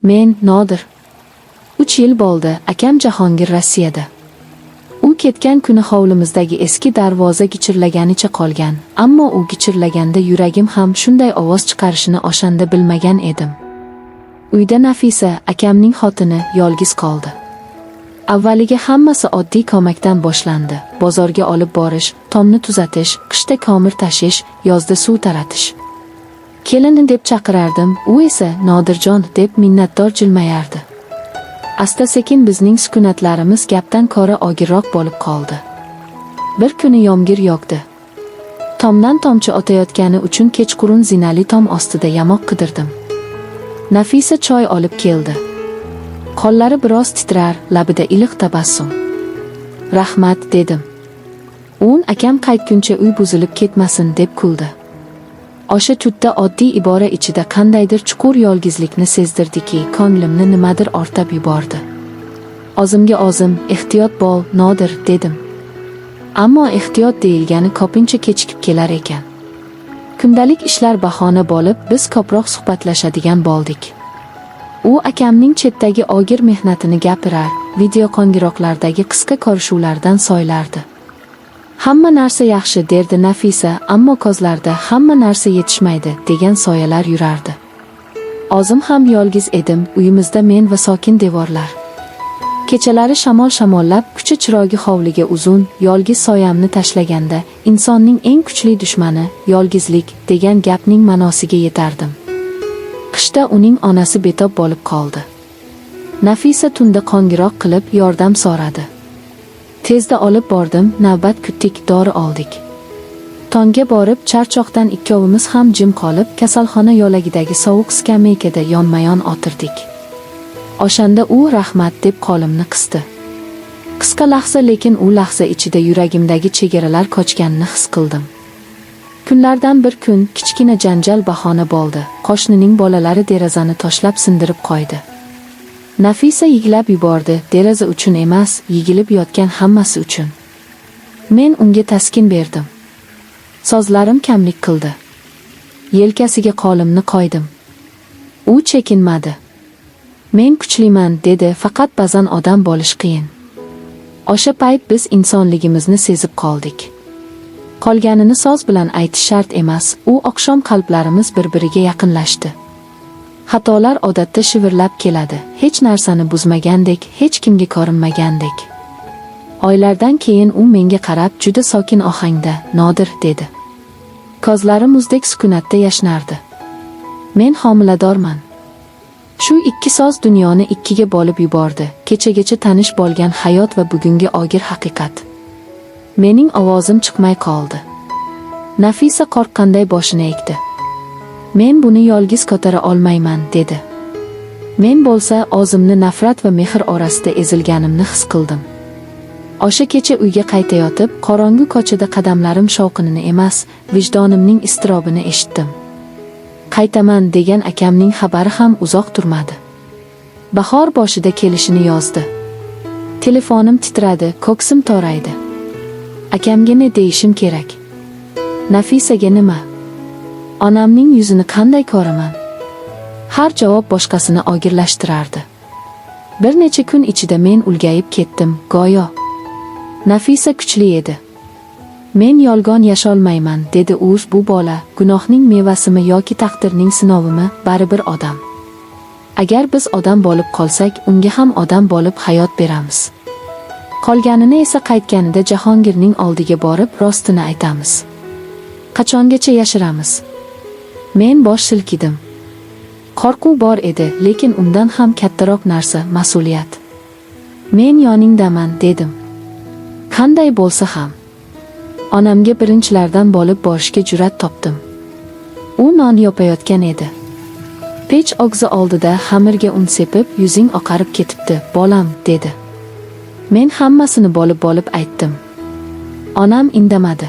Men Nodir. 3 yil bo'ldi, akam Jahongir Rossiyada. U ketgan kuni hovlimizdagi eski darvoza gichirlaganicha qolgan, ammo u gichirlaganda yuragim ham shunday ovoz chiqarishini o'shanda bilmagan edim. Uyda Nafisa, akamning xotini, yolg'iz qoldi. Avvaliga hammasi oddiy ko'makdan boshlandi. Bozorga olib borish, tomni tuzatish, qishda ko'mir tashish, yozda suv taratish. Kelini deb chaqirardim, u esa Nodirjon deb minnatdor jilmayardi. Asta-sekin bizning sukunatlarimiz gapdan ko'ra og'irroq bo'lib qoldi. Bir kuni yomg'ir yog'di. Tomdan tomchi o'tayotgani uchun kechqurun zinali tom ostida yamoq qidirdim. Nafisa choy olib keldi. Qo'llari biroz titrar, labida iliq tabassum. "Rahmat", dedim. Akam qaytguncha uy buzilib ketmasin deb kuldi. O'sha chutda oddiy ibora ichida qandaydir chuqur yolg'izlikni sezdirdiki, ko'nglimni nimadir ortab yubordi. O'zimga o'zim, "Ehtiyot bo'l, Nodir", dedim. Ammo ehtiyot deyilgani ko'pincha kechikib kelar ekan. Kundalik ishlar bahona bo'lib, biz ko'proq suhbatlashadigan bo'ldik. U akamning chetdagi og'ir mehnatini gapirar, video qo'ng'iroqlardagi qisqa ko'rishuvlardan so'ylardi. "Hamma narsa yaxshi", derdi Nafisa, "ammo ko'zlarda hamma narsa yetishmaydi" degan soyalar yurardi. O'zim ham yolg'iz edim, uyimizda men va sokin devorlar. Kechalari shamol shamollab, kucha chirogi hovliga uzun, yolg'iz soyamni tashlaganda, insonning eng kuchli dushmani yolg'izlik degan gapning ma'nosiga yetardim. Qishda uning onasi betob bo'lib qoldi. Nafisa tunda qo'ng'iroq qilib yordam so'radi. Tezda olib bordim, navbat kutdik, dori oldik. Tongga borib, charchoqdan ikkovimiz ham jim qolib, kasalxona yo'lagidagi sovuq skameykada yonma-yon o'tirdik. O'shanda u "Rahmat" deb qo'limni qisdi. Qisqa lahza, lekin u lahza ichida yuragimdagi chegaralar qochganini his qildim. Kunlardan bir kun kichkina janjal bahona bo'ldi. Qo'shnining bolalari derazani toshlab sindirib qo'ydi. Nafisa yig'lab yubordi, deraza uchun emas, yigilib yotgan hammasi uchun. Men unga taskin berdim. So'zlarim kamlik qildi. Yelkasiga qo'limni qo'ydim. U chekinmadi. "Men kuchliman", dedi, "faqat ba'zan odam bo'lish qiyin". O'sha payt biz insonligimizni sezib qoldik. Qolganini so'z bilan aytish shart emas, u oqshom qalblarimiz bir-biriga yaqinlashdi. Xatolar odatda shivirlab keladi, hech narsani buzmagandek, hech kimga ko'rinmagandek. Oylardan keyin u menga qarab juda sokin ohangda, "Nodir", dedi. Ko'zlari muzdek sukunatda yashnardi. "Men homiladorman". Shu ikki so'z dunyoni ikkiga bo'lib yubordi. Kechagacha tanish bo'lgan hayot va bugungi og'ir haqiqat. Mening ovozim chiqmay qoldi. Nafisa qo'rqqanday boshini egdi. "Men buni yolg'iz ko'tara olmayman", dedi. Men bo'lsa o'zimni nafrat va mehr orasida ezilganimni his qildim. O'sha kecha uyga qaytayotib, qorong'u ko'chada qadamlarim shovqinini emas, vijdonimning iztirobini eshitdim. Qaytaman degan akamning xabari ham uzoq turmadi. Bahor boshida kelishini yozdi. Telefonim titradi, ko'ksim to'raydi. Akamga ne deyishim kerak? Nafisaga nima? Onamning yuzini qanday ko'raman? Har javob boshqasini og'irlashtirardi. Bir necha kun ichida men ulgayib ketdim, go'yo. Nafisa kuchli edi. "Men yolg'on yasholmayman", dedi u. "Bu bola gunohning mevasimi yoki taqdirning sinovimi, baribir odam. Agar biz odam bo'lib qolsak, unga ham odam bo'lib hayot beramiz. Qolganini esa qaytganida Jahongirning oldiga borib rostini aytamiz. Qachongacha yashiramiz?" Men bosh silkidim. Qo'rquv bor edi, lekin undan ham kattaroq narsa mas'uliyat. "Men yoningdaman", dedim. Qanday bo'lsa ham. Onamga birinchilardan bo'lib borishga jur'at topdim. U non yopayotgan edi. Pech og'zi oldida xamirga un sepib, "Yuzing oqarib ketibdi, bolam", dedi. Men hammasini bo'lib aytdim. Onam indamadi.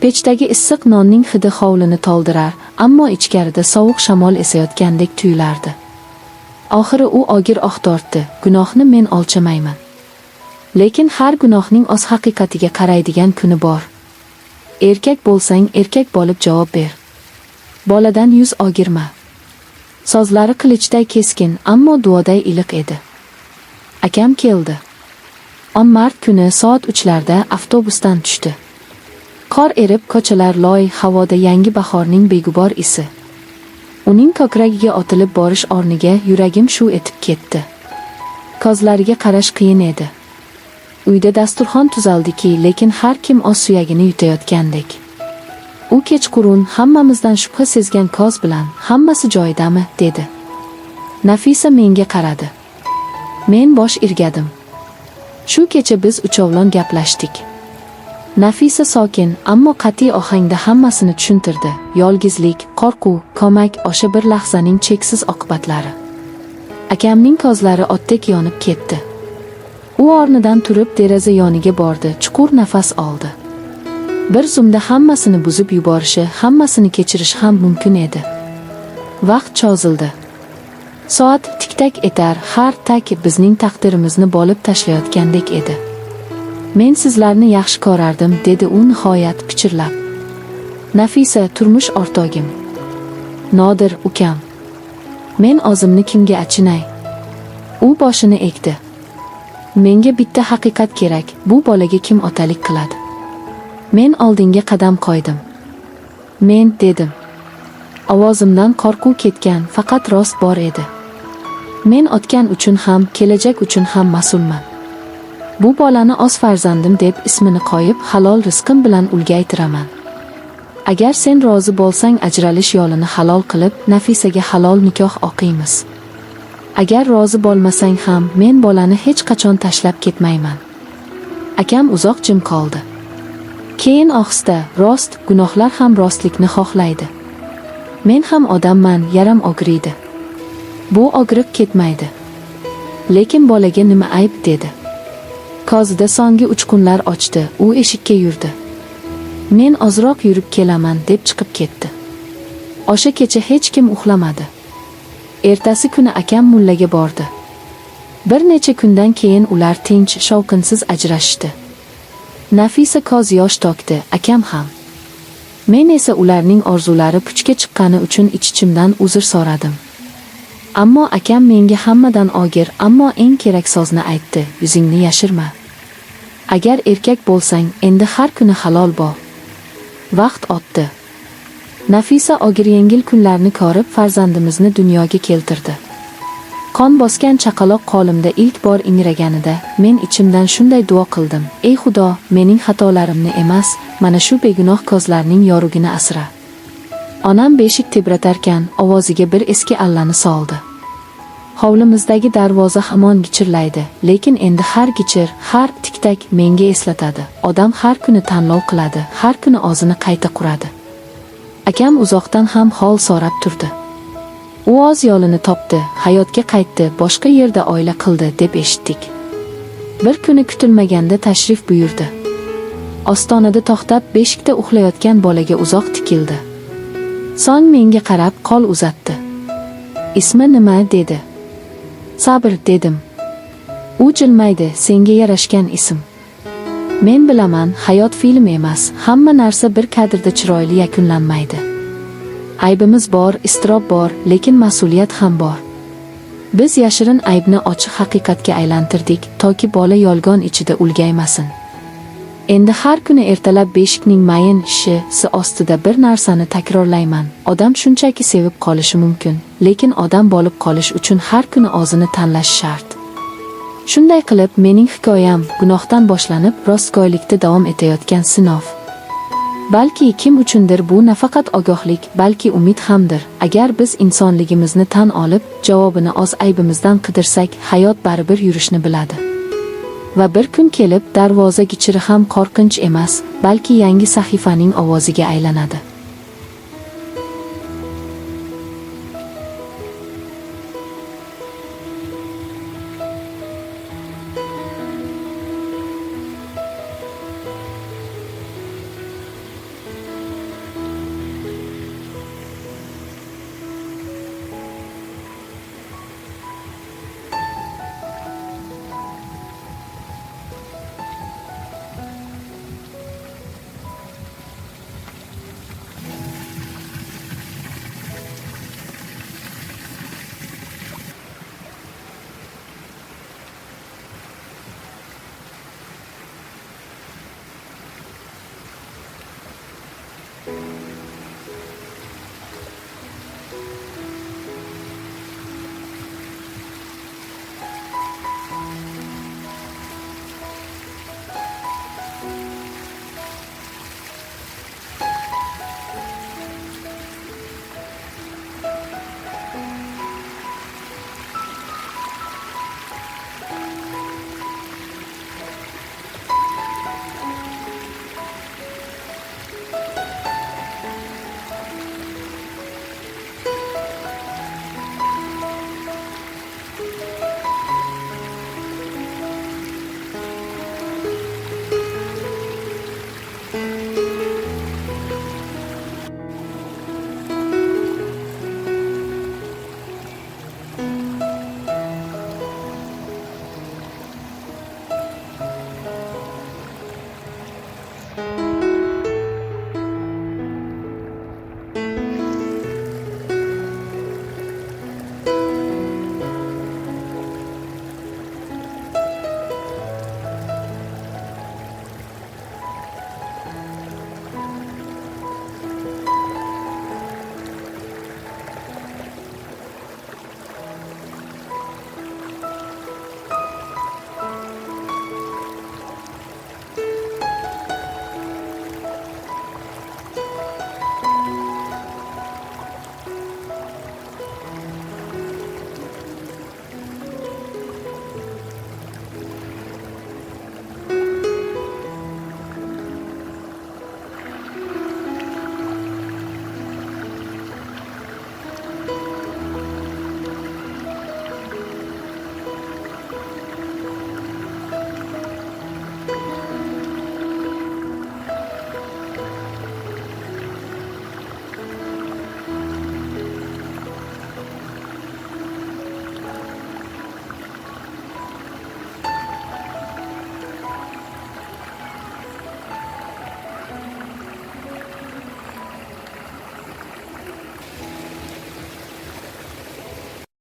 Pechdagi issiq nonning hidi hovlini to'ldirar, ammo ichkarida sovuq shamol esayotgandek tuyulardi. Oxiri u og'ir oh tortdi. "Gunohni men olchamayman. Lekin har gunohning o'z haqiqatiga qaraydigan kuni bor. Erkak bo'lsang, erkak bo'lib javob ber. Boladan yuz o'girma. Sozlari qilichday keskin, ammo duoday iliq edi. Akam keldi. 10 mart kuni soat 3larda avtobusdan tushdi. Qor erib, ko'chalar loy, havoda yangi bahorning begubor isi. Uning ko'kragiga otilib borish o'rniga yuragim shuv etib ketdi. Ko'zlariga qarash qiyin edi. Uyda dasturxon tuzaldiki, lekin har kim o'z suyagini yutayotgandek. U kechqurun hammamizdan shubha sezgan ko'z bilan, "Hammasi joyidami?" dedi. Nafisa menga qaradi. Men bosh irgadim. Shu kecha biz uchovlon gaplashdik. Nafisa sokin, ammo qat'iy ohangda hammasini tushuntirdi. Yolg'izlik, qo'rquv, ko'mak, o'sha bir lahzaning cheksiz oqibatlari. Akamning ko'zlari otdek yonib ketdi. U o'rnidan turib deraza yoniga bordi, chuqur nafas oldi. Bir zumda hammasini buzib yuborishi, hammasini kechirish ham mumkin edi. Vaqt cho'zildi. Soat tik-tak etar, har tak bizning taqdirimizni bo'lib tashlayotgandek edi. Men sizlarni yaxshi ko'rardim, dedi u nihoyat pichirlab. Nafisa, turmush o'rtog'im. Nodir, ukam. Men o'zimni kimga achinay? U boshini egdi. Menga bitta haqiqat kerak, bu bolaga kim otalik qiladi? Men oldinga qadam qo'ydim. Men dedim. Ovozimdan qo'rquv ketgan, faqat rost bor edi. Men o'tgan uchun ham, kelajak uchun ham mas'ulman. Bu bolani o'z farzandim deb ismini qo'yib, halol rizqim bilan ulgaytiraman. Agar sen rozi bo'lsang, ajralish yo'lini halol qilib, Nafisaga halol nikoh o'qiymiz. Agar rozi bo'lmasang ham, men bolani hech qachon tashlab ketmayman. Akam uzoq jim qoldi. Keyin ohista, rost, gunohlar ham rostlikni xohlaydi. Men ham odamman, yaram og'riydi. Bu og'riq ketmaydi. Lekin bolaga nima ayb, dedi. Ko'zida so'nggi uchqunlar ochdi, u eshikka yurdi. Men ozroq yurib kelaman, deb chiqib ketdi. O'sha kecha hech kim uxlamadi. Ertasi kuni akam mullaga bordi. Bir necha kundan keyin ular tinch, shovqinsiz ajrashdi. Nafisa ko'z yosh to'kdi, akam ham. Men esa ularning orzulari puchga chiqqani uchun ich-ichimdan uzr so'radim. Ammo akam menga hammadan og'ir, ammo eng kerak so'zni aytdi: "Yuzingni yashirma. Agar erkak bo'lsang, endi har kuni halol bo'l." Vaqt o'tdi. Nafisa og'ir-yengil kunlarni ko'rib farzandimizni dunyoga keltirdi. Qon bosgan chaqaloq qo'limda ilk bor ingraganida men ichimdan shunday duo qildim: "Ey Xudo, mening xatolarimni emas, mana shu begunoh ko'zlarning yorug'ini asra." Onam beshik tebratarkan ovoziga bir eski allani soldi. Hovlimizdagi darvoza hamon gichirlaydi, lekin endi har gichir, har tik-tak menga eslatadi. Odam har kuni tanlov qiladi, har kuni o'zini qayta quradi. Akam uzoqdan ham hol so'rab turdi. U o'z yo'lini topdi, hayotga qaytdi, boshqa yerda oila qildi deb eshitdik. Bir kuni kutilmaganda tashrif buyurdi. Ostonada to'xtab beshikda uxlayotgan bolaga uzoq tikildi. So'ng menga qarab qo'l uzatdi. "Ismi nima?" dedi. "Sabr", dedim. U jilmaydi, "Senga yarashgan ism. Men bilaman, hayot film emas, hamma narsa bir kadrda chiroyli yakunlanmaydi. Aybimiz bor, iztirob bor, lekin mas'uliyat ham bor. Biz yashirin aybni ochiq haqiqatga aylantirdik, toki bola yolg'on ichida ulgaymasin. Endi har kuni ertalab beshikning mayin ishi ostida bir narsani takrorlayman. Odam shunchaki sevib qolishi mumkin, lekin odam bo'lib qolish uchun har kuni o'zini tanlash shart. Shunday qilib, mening hikoyam gunohdan boshlanib, rostgo'ylikda davom etayotgan sinov. Balki kim uchundir bu nafaqat ogohlik, balki umid hamdir. Agar biz insonligimizni tan olib, javobini o'z aybimizdan qidirsak, hayot baribir yurishni biladi. Va bir kun kelib, darvoza gichiri ham qo'rqinch emas, balki yangi sahifaning ovoziga aylanadi.